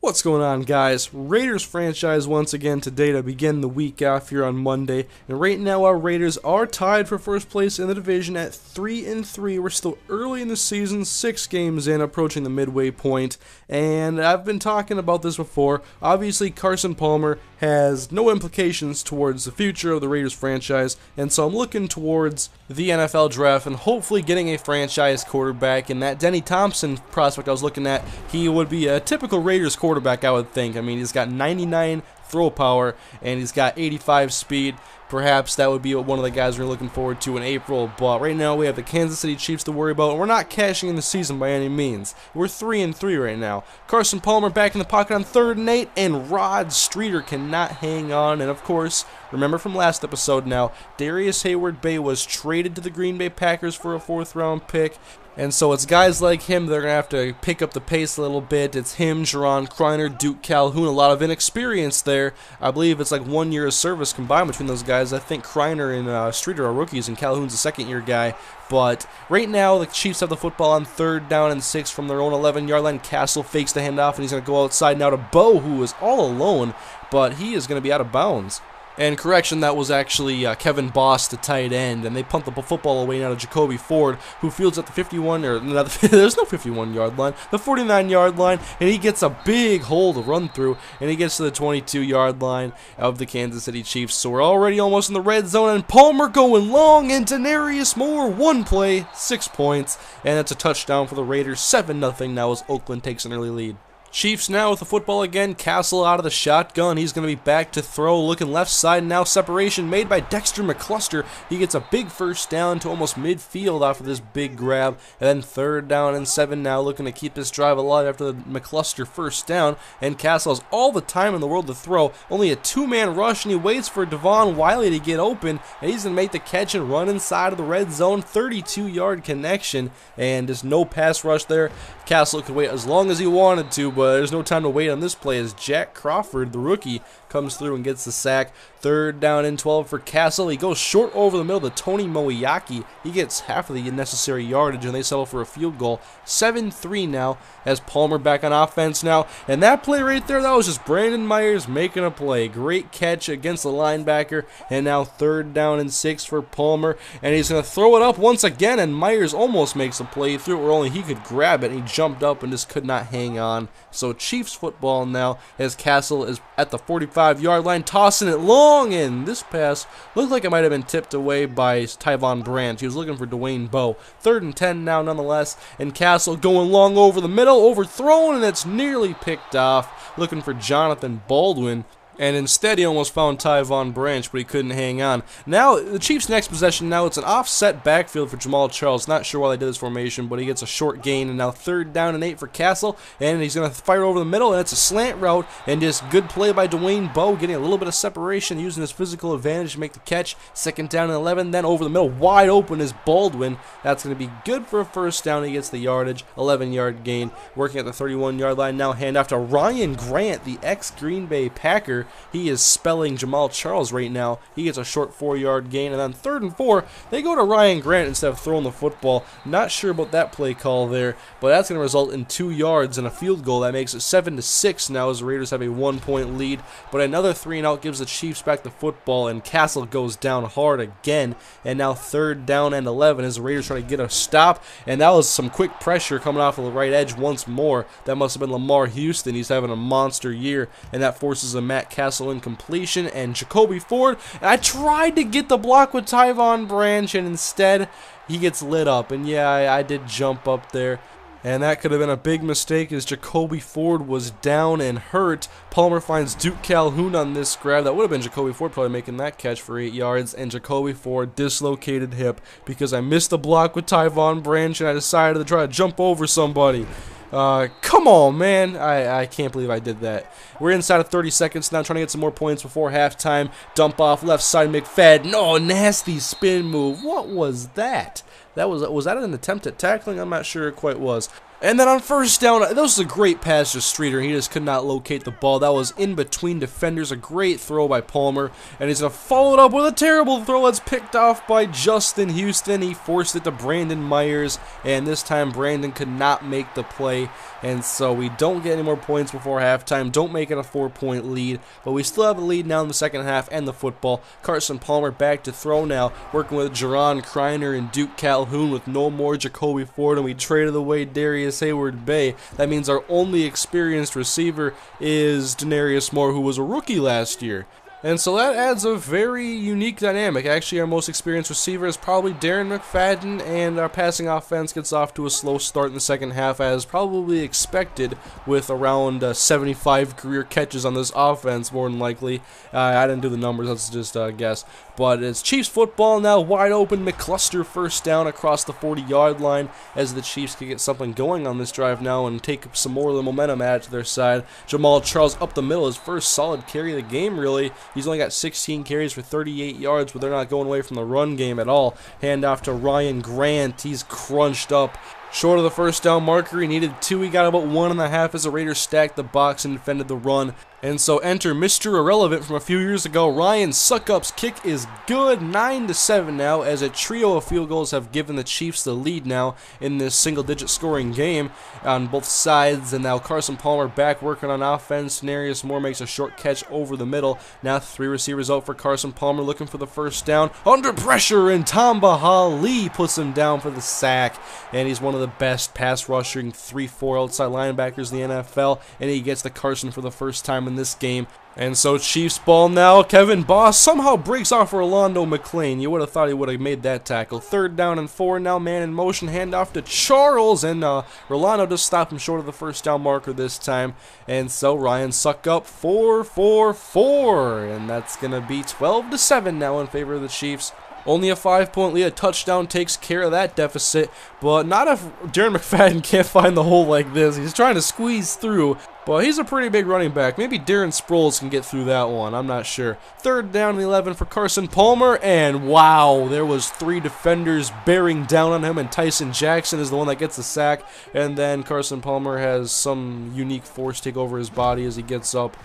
What's going on, guys? Raiders franchise once again today to begin the week off here on Monday. And right now our Raiders are tied for first place in the division at 3-3. We're still early in the season, 6 games in, approaching the midway point. And I've been talking about this before. Obviously, Carson Palmer has no implications towards the future of the Raiders franchise. And so I'm looking towards the NFL draft and hopefully getting a franchise quarterback. And that Denny Thompson prospect I was looking at, he would be a typical Raiders quarterback, I would think. I mean, he's got 99 throw power and he's got 85 speed. Perhaps that would be one of the guys we're looking forward to in April. But right now we have the Kansas City Chiefs to worry about, and we're not cashing in the season by any means. We're 3-3 right now. Carson Palmer back in the pocket on 3rd and 8, and Rod Streeter cannot hang on. And of course, remember from last episode now, Darius Hayward-Bay was traded to the Green Bay Packers for a 4th round pick. And so it's guys like him that are going to have to pick up the pace a little bit. It's him, Jerron Kreiner, Duke Calhoun, a lot of inexperience there. I believe it's like 1 year of service combined between those guys. I think Kreiner and Streeter are rookies, and Calhoun's a 2nd-year guy. But right now, the Chiefs have the football on 3rd down and 6 from their own 11-yard line. Castle fakes the handoff, and he's going to go outside now to Bo, who is all alone, but he is going to be out of bounds. And correction, that was actually Kevin Boss, the tight end, and they punt the football away now to Jacoby Ford, who fields at the 51, or no, there's no 51-yard line, the 49-yard line, and he gets a big hole to run through, and he gets to the 22-yard line of the Kansas City Chiefs. So we're already almost in the red zone, and Palmer going long, and Denarius Moore, 1 play, 6 points, and that's a touchdown for the Raiders, 7-0 now as Oakland takes an early lead. Chiefs now with the football again. Castle out of the shotgun. He's going to be back to throw. Looking left side now. Separation made by Dexter McCluster. He gets a big first down to almost midfield off of this big grab. And then 3rd down and 7 now. Looking to keep this drive alive after the McCluster first down. And Castle has all the time in the world to throw. Only a 2-man rush, and he waits for Devon Wiley to get open. And he's going to make the catch and run inside of the red zone. 32-yard connection. And there's no pass rush there. Castle could wait as long as he wanted to, but there's no time to wait on this play as Jack Crawford, the rookie, comes through and gets the sack. 3rd down and 12 for Castle. He goes short over the middle to Tony Moiaki. He gets half of the necessary yardage, and they settle for a field goal. 7-3 now as Palmer back on offense now. And that play right there, that was just Brandon Myers making a play. Great catch against the linebacker. And now 3rd down and 6 for Palmer. And he's going to throw it up once again, and Myers almost makes a play through it where only he could grab it. And he jumped up and just could not hang on. So Chiefs football now as Castle is at the 45-yard line, tossing it long. And this pass looked like it might have been tipped away by Tyvon Branch. He was looking for Dwayne Bowe. 3rd and 10 now nonetheless, and Castle going long over the middle, overthrown, and it's nearly picked off. Looking for Jonathan Baldwin. And instead, he almost found Tyvon Branch, but he couldn't hang on. Now, the Chiefs' next possession, now it's an offset backfield for Jamal Charles. Not sure why they did this formation, but he gets a short gain. And now 3rd down and 8 for Castle. And he's going to fire over the middle, and it's a slant route. And just good play by Dwayne Bowe, getting a little bit of separation, using his physical advantage to make the catch. 2nd down and 11, then over the middle, wide open is Baldwin. That's going to be good for a first down. He gets the yardage, 11-yard gain. Working at the 31-yard line now, handoff to Ryan Grant, the ex-Green Bay Packer. He is spelling Jamal Charles right now. He gets a short 4-yard gain, and then 3rd and 4, they go to Ryan Grant instead of throwing the football. Not sure about that play call there, but that's going to result in 2 yards and a field goal. That makes it 7-6 now as the Raiders have a 1-point lead. But another 3-and-out gives the Chiefs back the football, and Castle goes down hard again. And now 3rd down and 11 as the Raiders try to get a stop. And that was some quick pressure coming off of the right edge once more. That must have been Lamar Houston. He's having a monster year, and that forces a Matt Castle incompletion, and Jacoby Ford. And I tried to get the block with Tyvon Branch, and instead he gets lit up. And yeah, I did jump up there, and that could have been a big mistake as Jacoby Ford was down and hurt. Palmer finds Duke Calhoun on this grab. That would have been Jacoby Ford probably making that catch for 8 yards, and Jacoby Ford dislocated hip because I missed the block with Tyvon Branch, and I decided to try to jump over somebody. Come on, man. I can't believe I did that. We're inside of 30 seconds now, trying to get some more points before halftime. Dump off left side, McFadden. No, nasty spin move. What was that? Was that an attempt at tackling? I'm not sure it quite was. And then on first down, that was a great pass to Streeter. He just could not locate the ball. That was in between defenders. A great throw by Palmer. And he's going to follow it up with a terrible throw that's picked off by Justin Houston. He forced it to Brandon Myers. And this time, Brandon could not make the play. And so we don't get any more points before halftime. Don't make it a 4-point lead. But we still have a lead now in the second half and the football. Carson Palmer back to throw now. Working with Jerron Kreiner and Duke Calhoun with no more Jacoby Ford. And we traded away Darius Hayward Bay. That means our only experienced receiver is Denarius Moore, who was a rookie last year. And so that adds a very unique dynamic. Actually, our most experienced receiver is probably Darren McFadden, and our passing offense gets off to a slow start in the second half, as probably expected, with around 75 career catches on this offense, more than likely. I didn't do the numbers, that's just a guess. But it's Chiefs football now, wide open. McCluster first down across the 40-yard line, as the Chiefs can get something going on this drive now and take some more of the momentum added to their side. Jamal Charles up the middle, his first solid carry of the game, really. He's only got 16 carries for 38 yards, but they're not going away from the run game at all. Hand off to Ryan Grant. He's crunched up. Short of the first down marker, he needed 2. He got about 1.5 as the Raiders stacked the box and defended the run. And so enter Mr. Irrelevant from a few years ago. Ryan Succop's kick is good, 9-7 now, as a trio of field goals have given the Chiefs the lead now in this single-digit scoring game on both sides. And now Carson Palmer back working on offense. Denarius Moore makes a short catch over the middle. Now 3 receivers out for Carson Palmer looking for the first down. Under pressure, and Tamba Hali puts him down for the sack. And he's one of the best pass rushing 3-4 outside linebackers in the NFL. And he gets the Carson for the first time in this game. And so Chiefs ball now. Kevin Boss somehow breaks off Rolando McClain. You would have thought he would have made that tackle. 3rd down and 4 now. Man in motion. Handoff to Charles. And Rolando just stopped him short of the first down marker this time. And so Ryan Succop 4-4-4. And that's going to be 12-7 now in favor of the Chiefs. Only a 5-point lead. A touchdown takes care of that deficit. But not if Darren McFadden can't find the hole like this. He's trying to squeeze through. But he's a pretty big running back. Maybe Darren Sproles can get through that one. I'm not sure. 3rd down and 11 for Carson Palmer. And wow, there was 3 defenders bearing down on him. And Tyson Jackson is the one that gets the sack. And then Carson Palmer has some unique force take over his body as he gets up.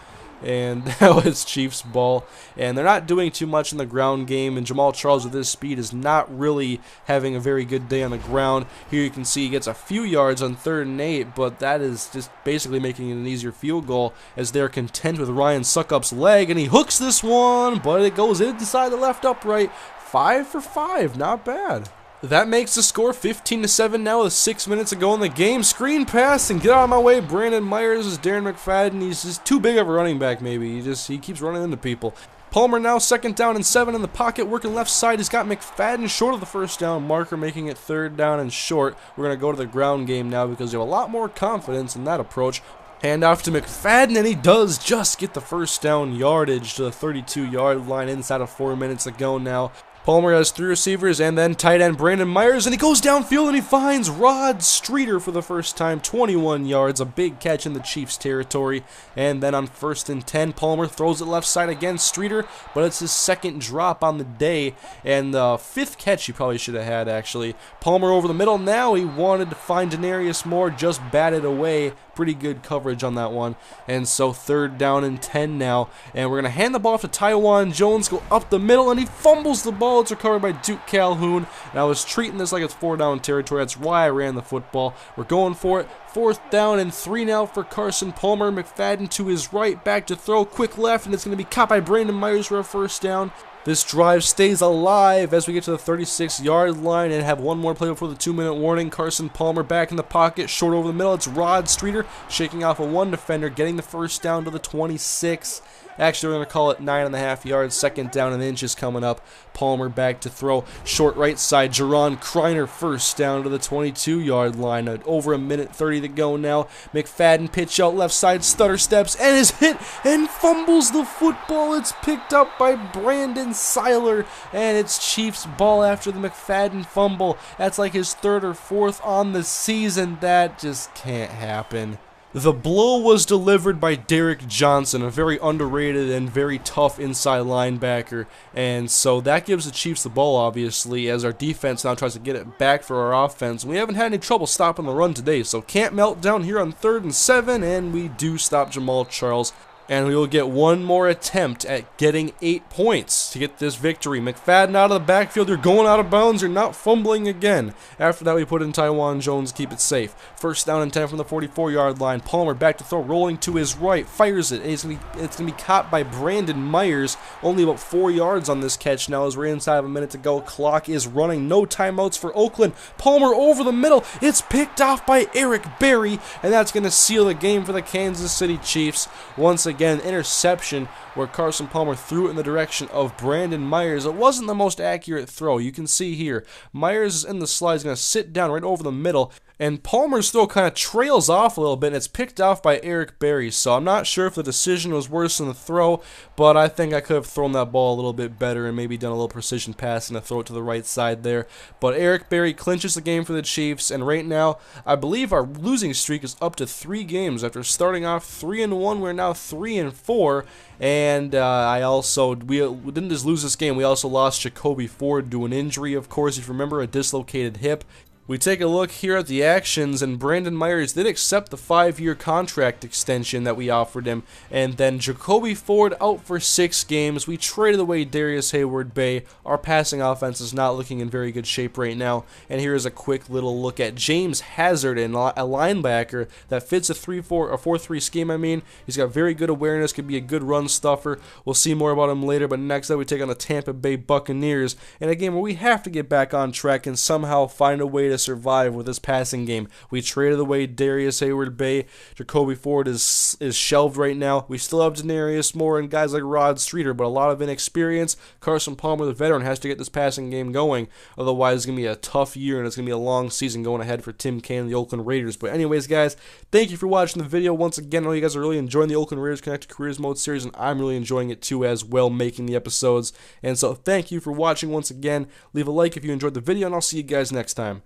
And that was Chiefs ball. And they're not doing too much in the ground game. And Jamal Charles with his speed is not really having a very good day on the ground. Here you can see he gets a few yards on 3rd and 8. But that is just basically making it an easier field goal, as they're content with Ryan Succop's leg. And he hooks this one, but it goes inside the left upright. 5 for 5. Not bad. That makes the score 15-7 now with 6 minutes to go in the game. Screen pass and get out of my way. Brandon Myers is Darren McFadden. He's just too big of a running back maybe. He keeps running into people. Palmer now 2nd down and 7 in the pocket, working left side. He's got McFadden short of the first down marker, making it 3rd down and short. We're going to go to the ground game now because we have a lot more confidence in that approach. Hand off to McFadden, and he does just get the first down yardage to the 32-yard line inside of 4 minutes to go now. Palmer has 3 receivers and then tight end Brandon Myers, and he goes downfield and he finds Rod Streeter for the first time, 21 yards, a big catch in the Chiefs territory. And then on 1st and 10, Palmer throws it left side again, Streeter, but it's his 2nd drop on the day, and the 5th catch he probably should have had actually. Palmer over the middle now, he wanted to find Denarius Moore, just batted away. Pretty good coverage on that one. And so 3rd down and 10 now, and we're going to hand the ball off to Taiwan Jones, go up the middle, and he fumbles the ball. It's recovered by Duke Calhoun, and I was treating this like it's 4 down territory. That's why I ran the football. We're going for it. 4th down and 3 now for Carson Palmer. McFadden to his right, back to throw, quick left, and it's going to be caught by Brandon Myers for a first down. This drive stays alive as we get to the 36-yard line and have one more play before the 2-minute warning. Carson Palmer back in the pocket, short over the middle. It's Rod Streeter shaking off a 1 defender, getting the first down to the 26. Actually, we're going to call it 9.5 yards. 2nd down and inches coming up. Palmer back to throw. Short right side. Jerron Kreiner first down to the 22-yard line. Over a minute 30 to go now. McFadden pitch out left side. Stutter steps and is hit and fumbles the football. It's picked up by Brandon Seiler. And it's Chiefs ball after the McFadden fumble. That's like his 3rd or 4th on the season. That just can't happen. The blow was delivered by Derek Johnson, a very underrated and very tough inside linebacker, and so that gives the Chiefs the ball, obviously, as our defense now tries to get it back for our offense. We haven't had any trouble stopping the run today, so can't melt down here on 3rd and 7, and we do stop Jamal Charles. And we will get one more attempt at getting 8 points to get this victory. McFadden out of the backfield. You're going out of bounds. You're not fumbling again. After that, we put in Tywan Jones, keep it safe. 1st down and 10 from the 44-yard line. Palmer back to throw, rolling to his right. Fires it. It's going to be caught by Brandon Myers. Only about 4 yards on this catch now as we're inside of a minute to go. Clock is running. No timeouts for Oakland. Palmer over the middle. It's picked off by Eric Berry, and that's going to seal the game for the Kansas City Chiefs. Once again, interception where Carson Palmer threw it in the direction of Brandon Myers. It wasn't the most accurate throw. You can see here, Myers is in the slide. He's going to sit down right over the middle, and Palmer's throw kind of trails off a little bit, and it's picked off by Eric Berry. So I'm not sure if the decision was worse than the throw, but I think I could have thrown that ball a little bit better and maybe done a little precision passing to throw it to the right side there. But Eric Berry clinches the game for the Chiefs, and right now, I believe our losing streak is up to 3 games. After starting off 3-1, we're now 3-4. And we didn't just lose this game, we also lost Jacoby Ford to an injury, of course, if you remember, a dislocated hip. We take a look here at the actions, and Brandon Myers did accept the 5-year contract extension that we offered him. And then Jacoby Ford out for 6 games. We traded away Darius Hayward-Bay. Our passing offense is not looking in very good shape right now. And here is a quick little look at James Hazard, a linebacker that fits a 4-3 scheme. I mean, he's got very good awareness, could be a good run stuffer. We'll see more about him later. But next up, we take on the Tampa Bay Buccaneers in a game where we have to get back on track and somehow find a way to survive with this passing game. We traded away Darius Hayward-Bay. Jacoby Ford is shelved right now. We still have Denarius Moore and guys like Rod Streeter, but a lot of inexperience. Carson Palmer, the veteran, has to get this passing game going. Otherwise, it's going to be a tough year, and it's going to be a long season going ahead for Tim Kaine and the Oakland Raiders. But anyways, guys, thank you for watching the video. Once again, I know you guys are really enjoying the Oakland Raiders Connected Careers Mode series, and I'm really enjoying it too as well, making the episodes. And so thank you for watching once again. Leave a like if you enjoyed the video, and I'll see you guys next time.